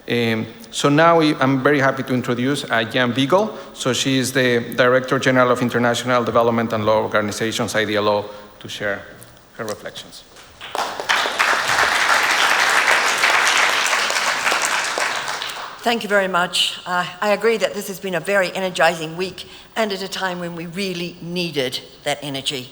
So now I'm very happy to introduce Jan Beagle. So she is the Director General of International Development and Law Organizations, IDLO, to share her reflections. Thank you very much. I agree that this has been a very energizing week and at a time when we really needed that energy.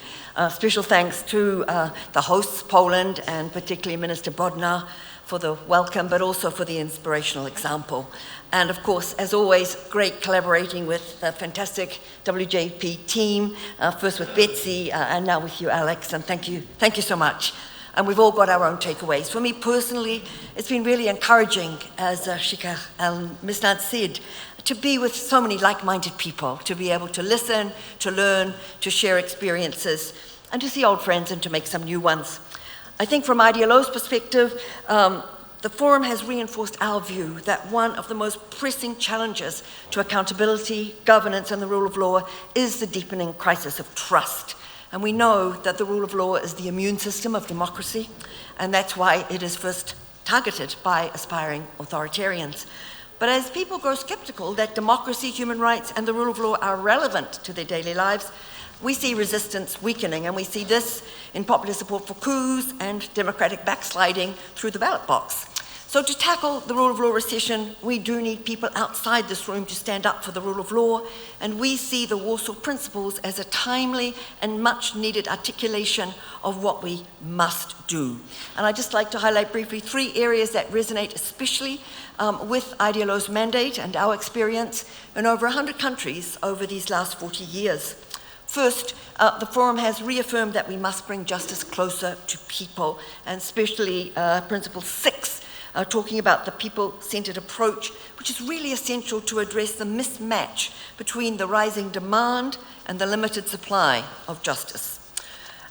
Special thanks to the hosts, Poland, and particularly Minister Bodnar, for the welcome, but also for the inspirational example. And of course, as always, great collaborating with the fantastic WJP team, first with Betsy and now with you, Alex, and thank you so much. And we've all got our own takeaways. For me personally, it's been really encouraging, as Shikha al-Misnad said, to be with so many like-minded people, to be able to listen, to learn, to share experiences, and to see old friends and to make some new ones. I think from IDLO's perspective, the forum has reinforced our view that one of the most pressing challenges to accountability, governance, and the rule of law is the deepening crisis of trust. And we know that the rule of law is the immune system of democracy, and that's why it is first targeted by aspiring authoritarians. But as people grow skeptical that democracy, human rights, and the rule of law are relevant to their daily lives, we see resistance weakening, and we see this in popular support for coups and democratic backsliding through the ballot box. So to tackle the rule of law recession, we do need people outside this room to stand up for the rule of law, and we see the Warsaw Principles as a timely and much needed articulation of what we must do. And I'd just like to highlight briefly 3 areas that resonate especially with IDLO's mandate and our experience in over 100 countries over these last 40 years. First, the forum has reaffirmed that we must bring justice closer to people, and especially Principle 6, talking about the people-centered approach, which is really essential to address the mismatch between the rising demand and the limited supply of justice.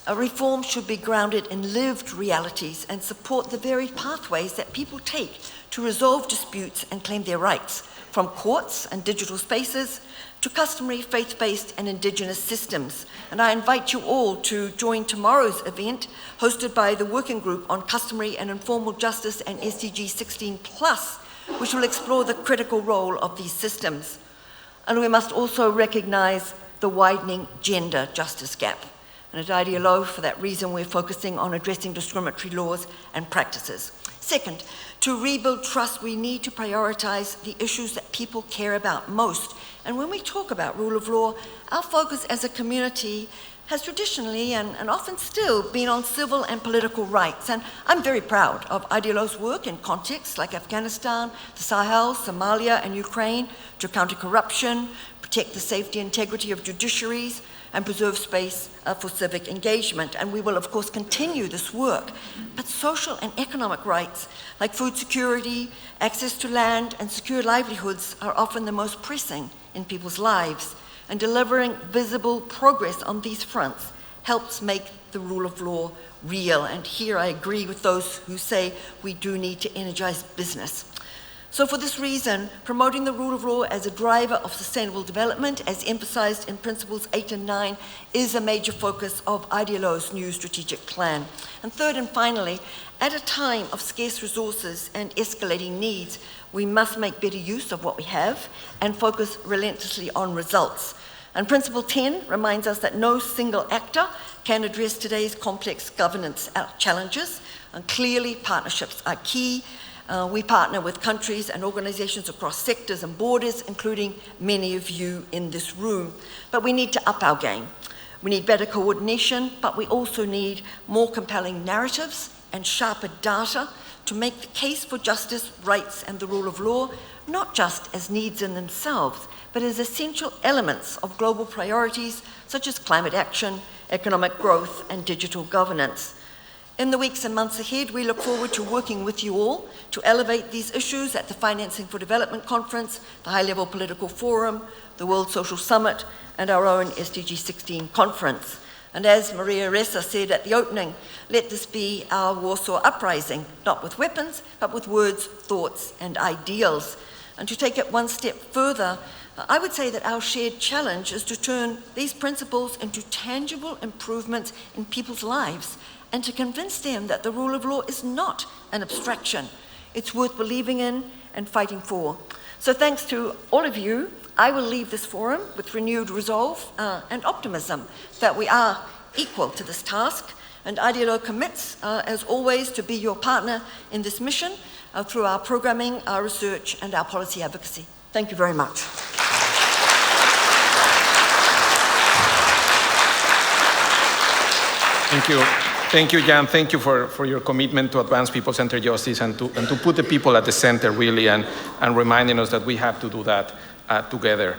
A reform should be grounded in lived realities and support the very pathways that people take to resolve disputes and claim their rights, from courts and digital spaces to customary faith-based and indigenous systems. And I invite you all to join tomorrow's event hosted by the Working Group on Customary and Informal Justice and SDG 16+, which will explore the critical role of these systems. And we must also recognize the widening gender justice gap. And at IDLO, for that reason, we're focusing on addressing discriminatory laws and practices. Second, to rebuild trust, we need to prioritize the issues that people care about most. And when we talk about rule of law, our focus as a community has traditionally and often still been on civil and political rights. And I'm very proud of IDLO's work in contexts like Afghanistan, the Sahel, Somalia, and Ukraine to counter corruption, protect the safety and integrity of judiciaries, and preserve space for civic engagement. And we will, of course, continue this work. But social and economic rights, like food security, access to land, and secure livelihoods, are often the most pressing in people's lives. And delivering visible progress on these fronts helps make the rule of law real. And here I agree with those who say we do need to energize business. So for this reason, promoting the rule of law as a driver of sustainable development, as emphasized in Principles 8 and 9, is a major focus of IDLO's new strategic plan. And third and finally, at a time of scarce resources and escalating needs, we must make better use of what we have and focus relentlessly on results. And Principle 10 reminds us that no single actor can address today's complex governance challenges, and clearly partnerships are key. We partner with countries and organizations across sectors and borders, including many of you in this room. But we need to up our game. We need better coordination, but we also need more compelling narratives and sharper data to make the case for justice, rights, and the rule of law, not just as needs in themselves, but as essential elements of global priorities such as climate action, economic growth, and digital governance. In the weeks and months ahead, we look forward to working with you all to elevate these issues at the Financing for Development Conference, the High-Level Political Forum, the World Social Summit, and our own SDG 16 conference. And as Maria Ressa said at the opening, let this be our Warsaw uprising, not with weapons, but with words, thoughts, and ideals. And to take it one step further, I would say that our shared challenge is to turn these principles into tangible improvements in people's lives, and to convince them that the rule of law is not an abstraction. It's worth believing in and fighting for. So thanks to all of you, I will leave this forum with renewed resolve and optimism that we are equal to this task, and IDLO commits, as always, to be your partner in this mission through our programming, our research, and our policy advocacy. Thank you very much. Thank you. Thank you, Jan. Thank you for your commitment to advance people-centered justice and to put the people at the center, really, and reminding us that we have to do that together.